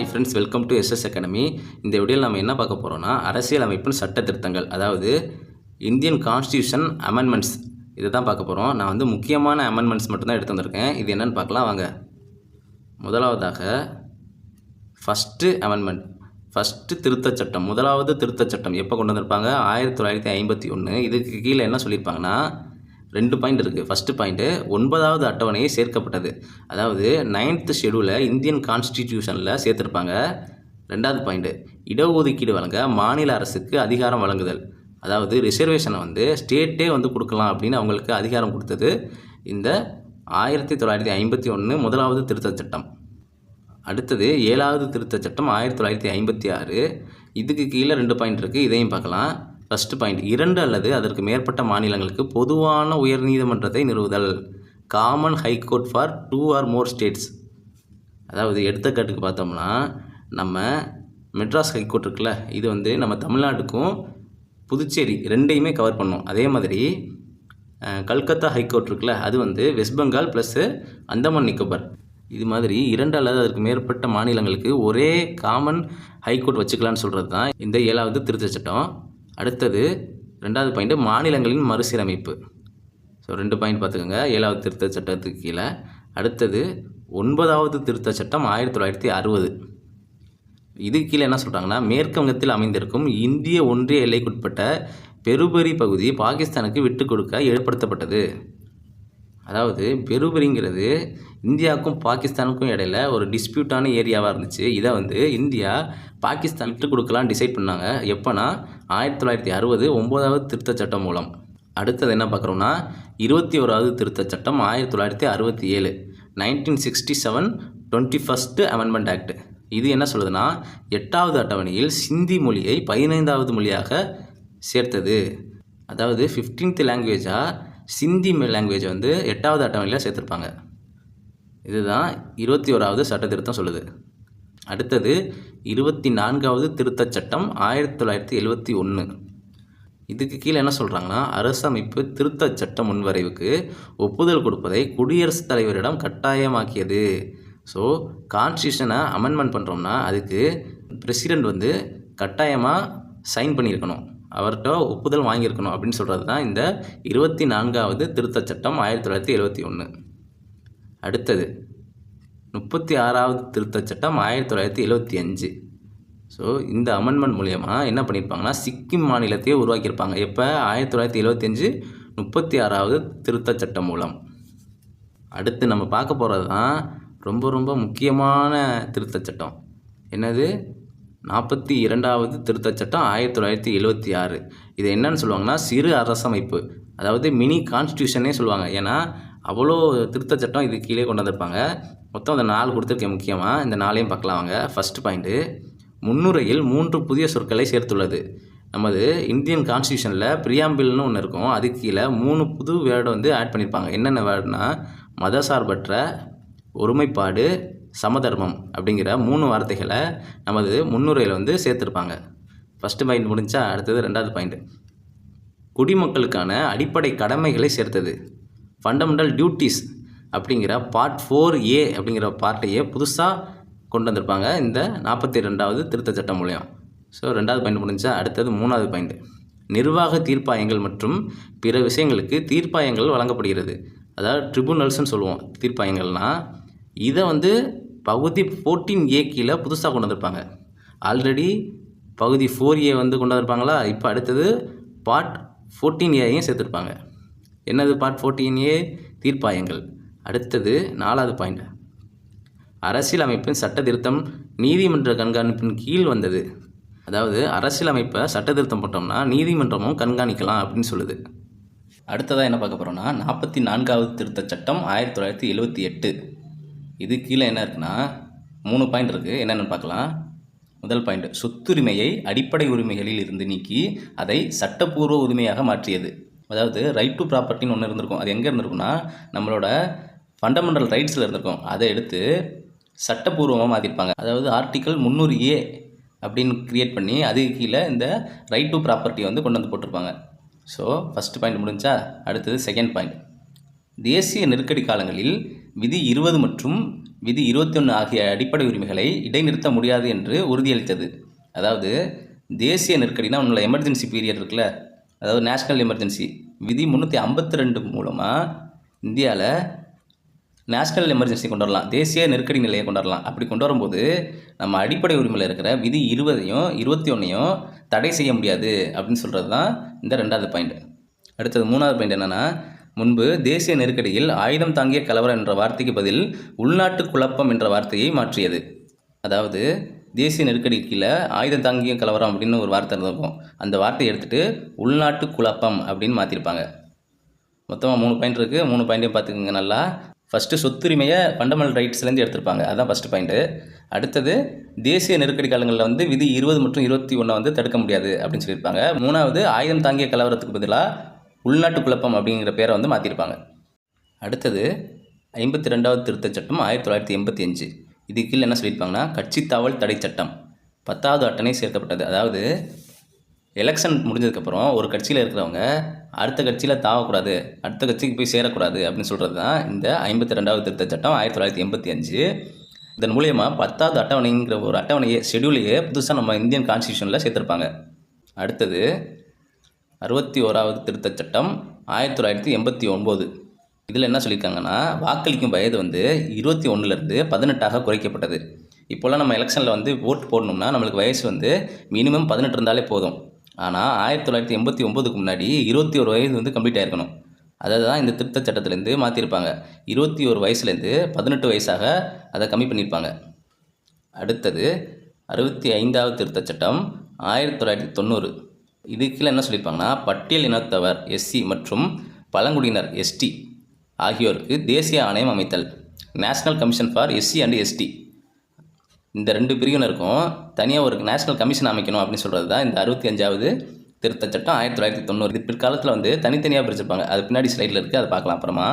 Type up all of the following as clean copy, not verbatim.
Hi friends, welcome to SS academy. இந்த வீடியோவில் நம்ம என்ன பார்க்க போகிறோம்னா, அரசியலமைப்பின் சட்ட திருத்தங்கள், அதாவது இந்தியன் கான்ஸ்டியூஷன் அமெண்ட்மெண்ட்ஸ், இதை தான் பார்க்க போகிறோம். நான் வந்து முக்கியமான அமெண்ட்மெண்ட்ஸ் மட்டும்தான் எடுத்து வந்திருக்கேன். இது என்னென்னு பார்க்கலாம் வாங்க. முதலாவதாக ஃபஸ்ட்டு அமெண்ட்மெண்ட், ஃபஸ்ட்டு திருத்தச் சட்டம். முதலாவது திருத்தச் சட்டம் எப்போ கொண்டு வந்திருப்பாங்க? 1951. இதுக்கு கீழே என்ன சொல்லியிருப்பாங்கன்னா, 2 பாயிண்ட் இருக்குது. ஃபஸ்ட்டு பாயிண்ட்டு 9வது அட்டவணையை சேர்க்கப்பட்டது, அதாவது 9th ஷெடியூலை இந்தியன் கான்ஸ்டிடியூஷனில் சேர்த்துருப்பாங்க. 2வது பாயிண்ட்டு இடஒதுக்கீடு வழங்க மாநில அரசுக்கு அதிகாரம் வழங்குதல், அதாவது ரிசர்வேஷனை வந்து ஸ்டேட்டே வந்து கொடுக்கலாம் அப்படின்னு அவங்களுக்கு அதிகாரம் கொடுத்தது இந்த 1951 முதலாவது திருத்தச் சட்டம். அடுத்தது 7வது திருத்தச் சட்டம் 1956. இதுக்கு கீழே 2 பாயிண்ட் இருக்குது, இதையும் பார்க்கலாம். ஃபஸ்ட்டு பாயிண்ட் 2 அல்லது அதற்கு மேற்பட்ட மாநிலங்களுக்கு பொதுவான உயர்நீதிமன்றத்தை நிறுவுதல், common high court for 2 or more states. அதாவது எடுத்துக்காட்டுக்கு பார்த்தோம்னா, நம்ம மெட்ராஸ் ஹைகோர்ட் இருக்குல்ல, இது வந்து நம்ம தமிழ்நாட்டுக்கும் புதுச்சேரி ரெண்டையுமே கவர் பண்ணும். அதே மாதிரி கல்கத்தா ஹைகோர்ட் இருக்குல்ல, அது வந்து வெஸ்ட் பெங்கால் ப்ளஸ்ஸு அந்தமான் நிக்கோபார். இது மாதிரி 2 அல்லது அதற்கு மேற்பட்ட மாநிலங்களுக்கு ஒரே காமன் ஹைகோர்ட் வச்சுக்கலான்னு சொல்கிறது தான் இந்த 7வது திருத்தச் சட்டம். அடுத்தது 2வது பாயிண்ட்டு மாநிலங்களின் மறுசீரமைப்பு. ஸோ 2 பாயிண்ட் பார்த்துக்கோங்க 7வது திருத்தச் சட்டத்துக்கு கீழே. அடுத்தது 9வது திருத்தச் சட்டம் 1960. இதுக்கு கீழே என்ன சொல்கிறாங்கன்னா, மேற்கு வங்கத்தில் அமைந்திருக்கும் இந்திய ஒன்றிய எல்லைக்குட்பட்ட பெருபரி பகுதி பாகிஸ்தானுக்கு விட்டு கொடுக்க ஏற்படுத்தப்பட்டது. அதாவது பெருபரிங்கிறது இந்தியாவுக்கும் பாகிஸ்தானுக்கும் இடையில ஒரு டிஸ்பியூட்டான ஏரியாவாக இருந்துச்சு. இதை வந்து இந்தியா பாகிஸ்தான் விட்டு கொடுக்கலாம் டிசைட் பண்ணாங்க. எப்போனா 1960 9வது திருத்தச் சட்டம் மூலம். அடுத்தது என்ன பார்க்குறோம்னா, 21வது திருத்தச் சட்டம் 1967, 1967 21st அமெண்ட்மெண்ட் ஆக்ட். இது என்ன சொல்லுதுன்னா, 8வது அட்டவணையில் சிந்தி மொழியை 15வது மொழியாக சேர்த்தது. அதாவது 15th லாங்குவேஜாக சிந்தி லாங்குவேஜ் வந்து 8வது அட்டவணையில் சேர்த்துருப்பாங்க. இதுதான் 21வது சட்ட திருத்தம் சொல்லுது. அடுத்தது 24வது திருத்தச் சட்டம் 1971. இதுக்கு கீழே என்ன சொல்கிறாங்கன்னா, அரசமைப்பு திருத்தச் சட்ட முன்வரைவுக்கு ஒப்புதல் கொடுப்பதை குடியரசுத் தலைவரிடம் கட்டாயமாக்கியது. ஸோ கான்ஸ்டியூஷனை அமெண்ட்மெண்ட் பண்ணுறோம்னா அதுக்கு பிரசிடெண்ட் வந்து கட்டாயமாக சைன் பண்ணியிருக்கணும், அவர்கிட்ட ஒப்புதல் வாங்கியிருக்கணும் அப்படின்னு சொல்கிறது தான் இந்த 24வது திருத்தச் சட்டம் 1971. அடுத்தது 36வது திருத்தச் சட்டம் 1975. ஸோ இந்த அமெண்ட்மெண்ட் மூலயமா என்ன பண்ணியிருப்பாங்கன்னா, சிக்கிம் மாநிலத்தையே உருவாக்கியிருப்பாங்க. எப்போ? 1975 36வது திருத்தச் சட்டம் மூலம். அடுத்து நம்ம பார்க்க போகிறது தான் ரொம்ப ரொம்ப முக்கியமான திருத்தச் சட்டம். என்னது? 42வது திருத்தச் சட்டம் 1976. இது என்னன்னு சொல்லுவாங்கன்னா, சிறு அரசமைப்பு, அதாவது மினி கான்ஸ்டியூஷனே சொல்லுவாங்க. ஏன்னா அவ்வளோ திருத்தச் சட்டம் இது கீழே கொண்டு வந்திருப்பாங்க. மொத்தம் அந்த 4 கொடுத்துருக்கேன். முக்கியமாக இந்த 4ஐயும் பார்க்கலாம் வாங்க. ஃபஸ்ட்டு பாயிண்ட்டு, முன்னுரையில் 3 புதிய சொற்களை சேர்த்துள்ளது. நமது இந்தியன் கான்ஸ்டியூஷனில் பிரியாம்பிள்னு ஒன்று இருக்கும், அதுக்கு கீழே 3 புது வேர்டு வந்து ஆட் பண்ணியிருப்பாங்க. என்னென்ன வேர்டுனா, மதசார்பற்ற, ஒருமைப்பாடு, சமதர்மம் அப்படிங்கிற 3 வார்த்தைகளை நமது முன்னுரையில் வந்து சேர்த்துருப்பாங்க. ஃபஸ்ட்டு பாயிண்ட் முடிஞ்சா அடுத்தது 2வது பாயிண்ட், குடிமக்களுக்கான அடிப்படை கடமைகளை சேர்த்தது. ஃபண்டமெண்டல் டியூட்டிஸ் அப்படிங்கிற பார்ட் 4A அப்படிங்கிற பார்ட்டையே புதுசாக கொண்டு வந்திருப்பாங்க இந்த 42வது திருத்தச் சட்டம் மூலியம். ஸோ 2வது பாயிண்ட் முடிஞ்சா அடுத்தது 3வது பாயிண்ட், நிர்வாக தீர்ப்பாயங்கள் மற்றும் பிற விஷயங்களுக்கு தீர்ப்பாயங்கள் வழங்கப்படுகிறது. அதாவது ட்ரிபுனல்ஸ்னு சொல்லுவோம் தீர்ப்பாயங்கள்னால். இதை வந்து பகுதி 14A கீழே புதுசாக கொண்டு வந்திருப்பாங்க. ஆல்ரெடி பகுதி 4A வந்து கொண்டு வந்திருப்பாங்களா, இப்போ அடுத்தது பார்ட் 14Aயும் சேர்த்துருப்பாங்க. என்னது பார்ட் 14A? தீர்ப்பாயங்கள். அடுத்தது 4வது பாயிண்ட், அரசியலமைப்பின் சட்ட திருத்தம் நீதிமன்ற கண்காணிப்பின் கீழ் வந்தது. அதாவது அரசியலமைப்பை சட்ட திருத்தம் போட்டோம்னா நீதிமன்றமும் கண்காணிக்கலாம் அப்படின்னு சொல்லுது. அடுத்ததாக என்ன பார்க்க போகிறோம்னா, 44வது திருத்தச் சட்டம் 1978. இது கீழே என்ன இருக்குன்னா, 3 பாயிண்ட் இருக்குது. என்னென்னு பார்க்கலாம். முதல் பாயிண்ட், சொத்துரிமையை அடிப்படை உரிமைகளில் இருந்து நீக்கி அதை சட்டப்பூர்வ உரிமையாக மாற்றியது. அதாவது ரைட் டு ப்ராப்பர்ட்டின்னு ஒன்று இருந்திருக்கும். அது எங்கே இருந்திருக்குன்னா, நம்மளோட ஃபண்டமெண்டல் ரைட்ஸில் இருந்திருக்கும். அதை எடுத்து சட்டப்பூர்வமாக மாற்றிருப்பாங்க. அதாவது ஆர்டிக்கல் 300A அப்படின்னு க்ரியேட் பண்ணி அதுக்கு கீழே இந்த ரைட் டு ப்ராப்பர்ட்டியை வந்து கொண்டு வந்து போட்டிருப்பாங்க. ஸோ ஃபஸ்ட்டு பாயிண்ட் முடிஞ்சா அடுத்தது செகண்ட் பாயிண்ட், தேசிய நெருக்கடி காலங்களில் விதி 20 மற்றும் விதி 21 ஆகிய அடிப்படை உரிமைகளை இடைநிறுத்த முடியாது என்று உறுதியளித்தது. அதாவது தேசிய நெருக்கடினா உள்ள எமர்ஜென்சி பீரியட் இருக்குல்ல, அதாவது நேஷ்னல் எமர்ஜென்சி விதி 352 மூலமாக இந்தியாவில் நேஷ்னல் எமர்ஜென்சி கொண்டு வரலாம், தேசிய நெருக்கடி நிலையை கொண்டு வரலாம். அப்படி கொண்டு வரும்போது நம்ம அடிப்படை உரிமையில் இருக்கிற விதி 20ஐயும் 21ஐயும் தடை செய்ய முடியாது அப்படின்னு சொல்கிறது தான் இந்த 2வது பாயிண்ட். அடுத்தது 3வது பாயிண்ட் என்னென்னா, முன்பு தேசிய நெருக்கடியில் ஆயுதம் தாங்கிய கலவரம் என்ற வார்த்தைக்கு பதில் உள்நாட்டு குழப்பம் என்ற வார்த்தையை மாற்றியது. அதாவது தேசிய நெருக்கடி கீழே ஆயுதம் தாங்கிய கலவரம் அப்படின்னு ஒரு வார்த்தை இருந்திருக்கும், அந்த வார்த்தையை எடுத்துகிட்டு உள்நாட்டு குழப்பம் அப்படின்னு மாற்றிருப்பாங்க. மொத்தமாக 3 பாயிண்ட் இருக்குது, 3 பாயிண்ட்டையும் பார்த்துக்கோங்க நல்லா. ஃபஸ்ட்டு சொத்துரிமையை ஃபண்டமெண்டல் ரைட்ஸ்லேருந்து எடுத்திருப்பாங்க, அதுதான் ஃபஸ்ட்டு பாயிண்ட்டு. அடுத்தது தேசிய நெருக்கடி காலங்களில் வந்து விதி 20 மற்றும் 21 வந்து தடுக்க முடியாது அப்படின்னு சொல்லியிருப்பாங்க. 3வது ஆயுதம் தாங்கிய கலவரத்துக்கு பதிலாக உள்நாட்டு குழப்பம் அப்படிங்கிற பேரை வந்து மாற்றிருப்பாங்க. அடுத்தது 52வது திருத்தச் சட்டம் 1985. இது கீழே என்ன சொல்லியிருப்பாங்கன்னா, கட்சி தாவல் தடை சட்டம் 10வது அட்டணை சேர்க்கப்பட்டது. அதாவது எலெக்ஷன் முடிஞ்சதுக்கப்புறம் ஒரு கட்சியில் இருக்கிறவங்க அடுத்த கட்சியில் தாவக்கூடாது, அடுத்த கட்சிக்கு போய் சேரக்கூடாது அப்படின்னு சொல்கிறது தான் இந்த 52வது திருத்தச் சட்டம் 1985. இதன் மூலயமா 10வது அட்டவணைங்கிற ஒரு அட்டவணையை ஷெடியூலையே புதுசாக நம்ம இந்தியன் கான்ஸ்டியூஷனில் சேர்த்துருப்பாங்க. அடுத்தது 61வது திருத்தச் சட்டம் 1989. இதில் என்ன சொல்லியிருக்காங்கன்னா, வாக்களிக்கும் வயது வந்து 21லேருந்து 18ஆக குறைக்கப்பட்டது. இப்போல்லாம் நம்ம எலெக்ஷனில் வந்து ஓட்டு போடணும்னா நம்மளுக்கு வயசு வந்து மினிமம் 18 இருந்தாலே போதும். ஆனால் 1989க்கு முன்னாடி 21 வயது வந்து கம்ப்ளீட் ஆகிருக்கணும். அதை தான் இந்த திருத்தச் சட்டத்திலேருந்து மாற்றிருப்பாங்க. 21 வயசுலேருந்து 18 வயசாக அதை கம்மி பண்ணியிருப்பாங்க. அடுத்தது 65வது திருத்தச் சட்டம் 1990. இதுக்கீழே என்ன சொல்லியிருப்பாங்கன்னா, பட்டியல் இனத்தவர் எஸ்சி மற்றும் பழங்குடியினர் எஸ்டி ஆகியோருக்கு தேசிய ஆணையம் அமைத்தல், national commission for SC and ST. இந்த 2 பிரிவினருக்கும் தனியாக ஒரு நேஷ்னல் கமிஷன் அமைக்கணும் அப்படின்னு சொல்கிறது தான் இந்த 65வது திருத்தச் சட்டம் 1990. இது பிற்காலத்தில் வந்து தனித்தனியாக பிரிச்சிருப்பாங்க, அது பின்னாடி ஸ்லைடில் இருக்குது, அதை பார்க்கலாம் அப்புறமா.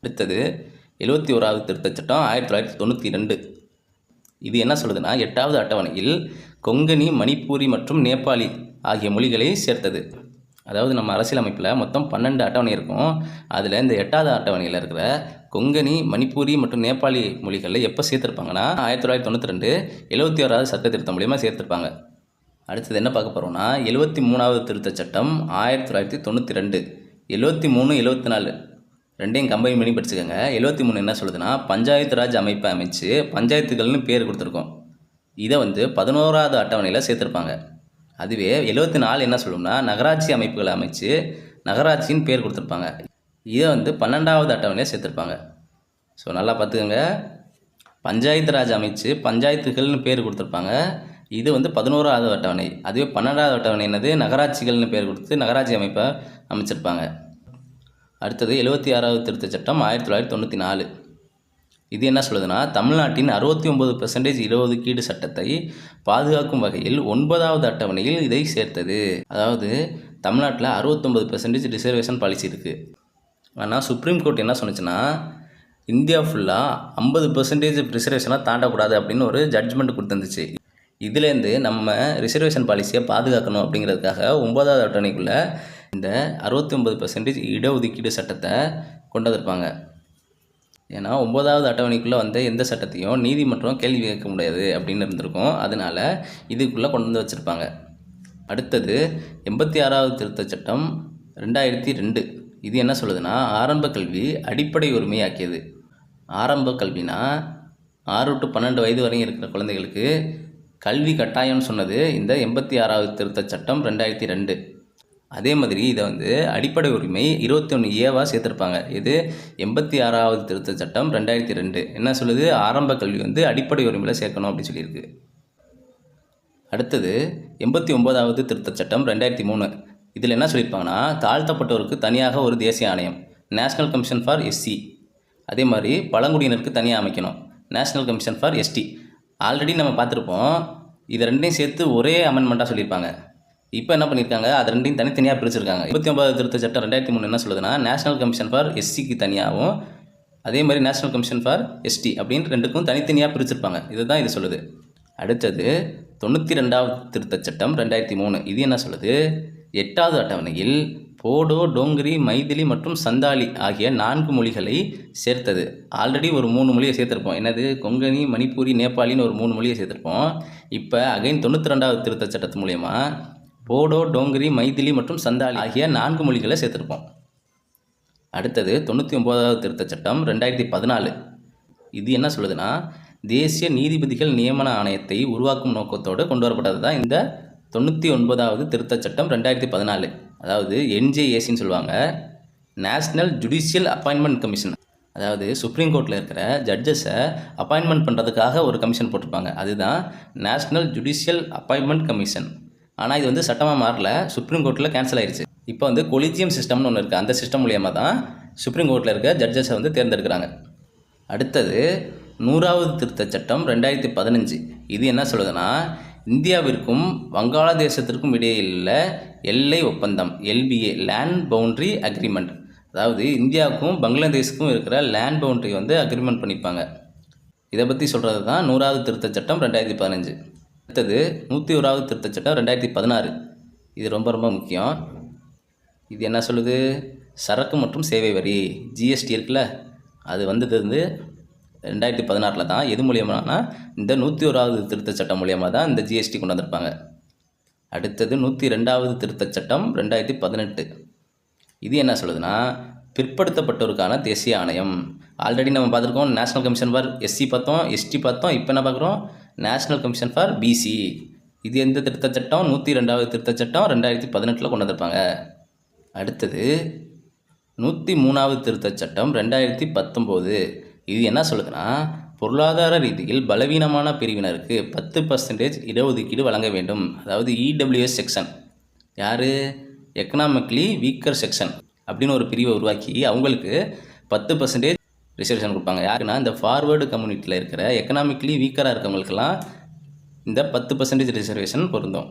அடுத்தது 71வது திருத்தச் சட்டம் 1992. இது என்ன சொல்லுதுன்னா, 8வது அட்டவணையில் கொங்கணி, மணிப்பூரி மற்றும் நேபாளி ஆகிய மொழிகளை சேர்த்தது. அதாவது நம்ம அரசியலமைப்பில் மொத்தம் 12 அட்டவணை இருக்கும். அதில் இந்த 8வது அட்டவணையில் இருக்கிற கொங்கணி, மணிப்பூரி மற்றும் நேபாளி மொழிகளில் எப்போ சேர்த்துருப்பாங்கன்னா 1992 71வது சட்ட திருத்தம் மூலியமாக சேர்த்துருப்பாங்க. அடுத்தது என்ன பார்க்க போகிறோம்னா, 73வது திருத்தச் சட்டம் 1992. 73, 74 ரெண்டையும் கம்பைன் பண்ணி படிச்சுக்கோங்க. 73 என்ன சொல்லுதுன்னா, பஞ்சாயத்து ராஜ் அமைப்பை அமைச்சு பஞ்சாயத்துகள்னு பேர் கொடுத்துருக்கோம். இதை வந்து 11வது அட்டவணையில் சேர்த்துருப்பாங்க. அதுவே 74 என்ன சொல்லும்னா, நகராட்சி அமைப்புகளை அமைச்சு நகராட்சின்னு பேர் கொடுத்துருப்பாங்க. இதை வந்து 12வது அட்டவணையில் சேர்த்துருப்பாங்க. ஸோ நல்லா பார்த்துக்கோங்க, பஞ்சாயத்து ராஜ் அமைச்சு பஞ்சாயத்துகள்னு பேர் கொடுத்துருப்பாங்க. இது வந்து 11வது அட்டவணை. அதுவே 12வது அட்டவணை என்னது, நகராட்சிகள்னு பேர் கொடுத்து நகராட்சி அமைப்பை அமைச்சிருப்பாங்க. அடுத்தது 76வது திருத்தச் சட்டம் 1994. இது என்ன சொல்லுதுன்னா, தமிழ்நாட்டின் 69% இடஒதுக்கீடு சட்டத்தை பாதுகாக்கும் வகையில் 9வது அட்டவணையில் இதை சேர்த்தது. அதாவது தமிழ்நாட்டில் 69% ரிசர்வேஷன் பாலிசி இருக்குது. ஆனால் சுப்ரீம் கோர்ட் என்ன சொன்னிச்சுன்னா, இந்தியா ஃபுல்லாக 50% ரிசர்வேஷனாக தாண்டக்கூடாது அப்படின்னு ஒரு ஜட்ஜ்மெண்ட் கொடுத்துருந்துச்சு. இதுலேருந்து நம்ம ரிசர்வேஷன் பாலிசியை பாதுகாக்கணும் அப்படிங்கிறதுக்காக 9வது அட்டவணைக்குள்ளே இந்த 69% இடஒதுக்கீடு சட்டத்தை கொண்டு வந்திருப்பாங்க. ஏன்னா 9வது அட்டவணைக்குள்ளே வந்து எந்த சட்டத்தையும் நீதிமன்றம் கேள்வி கேட்க முடியாது அப்படின்னு இருந்திருக்கும். அதனால் இதுக்குள்ளே கொண்டு வந்து வச்சுருப்பாங்க. அடுத்தது 86வது திருத்தச் சட்டம் 2002. இது என்ன சொல்லுதுன்னா, ஆரம்ப கல்வி அடிப்படை உரிமையாக்கியது. ஆரம்ப கல்வினா 6 to 12 வயது வரையும் இருக்கிற குழந்தைகளுக்கு கல்வி கட்டாயம்னு சொன்னது இந்த 86வது திருத்தச் சட்டம் 2002. அதே மாதிரி இதை வந்து அடிப்படை உரிமை 21A சேர்த்துருப்பாங்க. இது 86வது திருத்தச் சட்டம் 2002 என்ன சொல்லுது, ஆரம்ப கல்வி வந்து அடிப்படை உரிமையில் சேர்க்கணும் அப்படின்னு சொல்லியிருக்கு. அடுத்தது 89வது திருத்தச் சட்டம் 2003. இதில் என்ன சொல்லியிருப்பாங்கன்னா, தாழ்த்தப்பட்டோருக்கு தனியாக ஒரு தேசிய ஆணையம், நேஷ்னல் கமிஷன் ஃபார் எஸ்சி. அதே மாதிரி பழங்குடியினருக்கு தனியாக அமைக்கணும், national commission for ST. Already நம்ம பார்த்துருப்போம், இது ரெண்டையும் சேர்த்து ஒரே அமெண்ட்மெண்ட்டாக சொல்லியிருப்பாங்க. இப்போ என்ன பண்ணியிருக்காங்க, அது ரெண்டையும் தனித்தனியாக பிரிச்சிருக்காங்க. 89வது திருத்தச் சட்டம் 2003 என்ன சொல்லுதுன்னா, நேஷ்னல் கமிஷன் ஃபார் எஸ்சிக்கு தனியாகவும் அதே மாதிரி நேஷ்னல் கமிஷன் ஃபார் எஸ்டி அப்படின்னு ரெண்டுக்கும் தனித்தனியாக பிரிச்சிருப்பாங்க. இதுதான் இது சொல்லுது. அடுத்தது 92வது திருத்தச் சட்டம் 2003. இது என்ன சொல்லுது, 8வது அட்டவணையில் போடோ, டோங்கிரி, மைதிலி மற்றும் சந்தாலி ஆகிய 4 மொழிகளை சேர்த்தது. ஆல்ரெடி ஒரு 3 மொழியை சேர்த்துருப்போம். என்னது? கொங்கணி, மணிப்பூரி, நேபாளின்னு ஒரு 3 மொழியை சேர்த்துருப்போம். இப்போ அகைன் 92வது திருத்தச் சட்டத்து மூலயமா போடோ, டோங்கிரி, மைதிலி மற்றும் சந்தாலி ஆகிய 4 மொழிகளை சேர்த்துருப்போம். அடுத்தது 99வது திருத்தச் சட்டம் 2014. இது என்ன சொல்லுதுன்னா, தேசிய நீதிபதிகள் நியமன ஆணையத்தை உருவாக்கும் நோக்கத்தோடு கொண்டு வரப்பட்டது தான் இந்த 99வது திருத்தச் சட்டம் 2014. அதாவது NJACன்னு சொல்லுவாங்க, நேஷ்னல் ஜுடிஷியல் அப்பாயின்மெண்ட் கமிஷன். அதாவது சுப்ரீம் கோர்ட்டில் இருக்கிற ஜட்ஜஸை அப்பாயின்மெண்ட் பண்ணுறதுக்காக ஒரு கமிஷன் போட்டிருப்பாங்க. அதுதான் நேஷ்னல் ஜுடிஷியல் அப்பாயின்மெண்ட் கமிஷன். ஆனால் இது வந்து சட்டமாக மாறல, சுப்ரீம் கோர்ட்டில் கேன்சல் ஆயிடுச்சு. இப்போ வந்து கொலிஜியம் சிஸ்டம்னு ஒன்று இருக்குது. அந்த சிஸ்டம் மூலியமாக தான் சுப்ரீம் கோர்ட்டில் இருக்க ஜட்ஜஸை வந்து தேர்ந்தெடுக்கிறாங்க. அடுத்தது 100வது திருத்தச் சட்டம் 2015. இது என்ன சொல்லுதுன்னா, இந்தியாவிற்கும் வங்காளதேசத்திற்கும் இடையிலுள்ள எல்லை ஒப்பந்தம் LBA, லேண்ட் பவுண்ட்ரி அக்ரிமெண்ட். அதாவது இந்தியாவுக்கும் பங்களாதேஷுக்கும் இருக்கிற லேண்ட் பவுண்ட்ரி வந்து அக்ரிமெண்ட் பண்ணிப்பாங்க. இதை பற்றி சொல்கிறது தான் 100வது திருத்தச் சட்டம் 2015. அடுத்தது 101வது திருத்தச் சட்டம் 2016. இது ரொம்ப ரொம்ப முக்கியம். இது என்ன சொல்லுது? சரக்கு மற்றும் சேவை வரி GST இருக்குல்ல, அது வந்தது வந்து 2016 தான். எது மூலியமானா இந்த 101வது திருத்தச் சட்டம் மூலியமாக தான் இந்த GST கொண்டு வந்திருப்பாங்க. அடுத்தது 102வது திருத்தச் சட்டம் 2018. இது என்ன சொல்லுதுன்னா, பிற்படுத்தப்பட்டோருக்கான தேசிய ஆணையம். ஆல்ரெடி நம்ம பார்த்துருக்கோம், நேஷ்னல் கமிஷன் ஃபார் SC பார்த்தோம், ST பார்த்தோம். இப்போ என்ன பார்க்குறோம்? National commission for BC. இது எந்த திருத்தச் சட்டம்? 102வது திருத்தச் சட்டம் 2018 கொண்டு வந்திருப்பாங்க. அடுத்தது 103வது திருத்தச் சட்டம் 2019. இது என்ன சொல்லுதுன்னா, பொருளாதார ரீதியில் பலவீனமான பிரிவினருக்கு 10% இடஒதுக்கீடு வழங்க வேண்டும். அதாவது EWS செக்ஷன். யார்? எக்கனாமிக்கலி வீக்கர் செக்ஷன் அப்படின்னு ஒரு பிரிவை உருவாக்கி அவங்களுக்கு 10% ரிசர்வேஷன் கொடுப்பாங்க. யாருன்னா, இந்த ஃபார்வேர்டு கம்யூனிட்டியில் இருக்கிற எக்கனாமிக்கலி வீக்கராக இருக்கவங்களுக்கெல்லாம் இந்த 10% ரிசர்வேஷன் பொருந்தும்.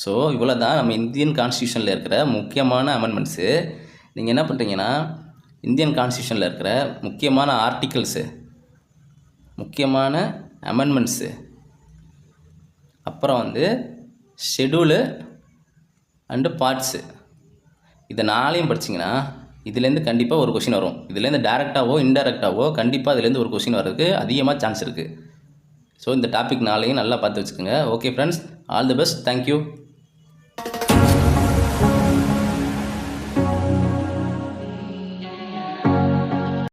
ஸோ இவ்வளோ தான் நம்ம இந்தியன் கான்ஸ்டியூஷனில் இருக்கிற முக்கியமான அமெண்ட்மெண்ட்ஸு. நீங்கள் என்ன பண்ணுறீங்கன்னா, இந்தியன் கான்ஸ்டியூஷனில் இருக்கிற முக்கியமான ஆர்டிகல்ஸு, முக்கியமான அமெண்ட்மெண்ட்ஸு, அப்புறம் வந்து ஷெடியூலு அண்டு பார்ட்ஸு, இதை 4ஐயும் படிச்சிங்கன்னா இதுலேருந்து கண்டிப்பாக ஒரு கொஷின் வரும். இதுலேருந்து டேரெக்டாகவோ இன்டெரக்டாகவோ கண்டிப்பாக இதுலேருந்து ஒரு கொஷின் வர்றதுக்கு அதிகமாக சான்ஸ் இருக்குது. ஸோ இந்த டாபிக் 4ஐயும் நல்லா பார்த்து வச்சுக்கோங்க. Okay friends, all the best. Thank you.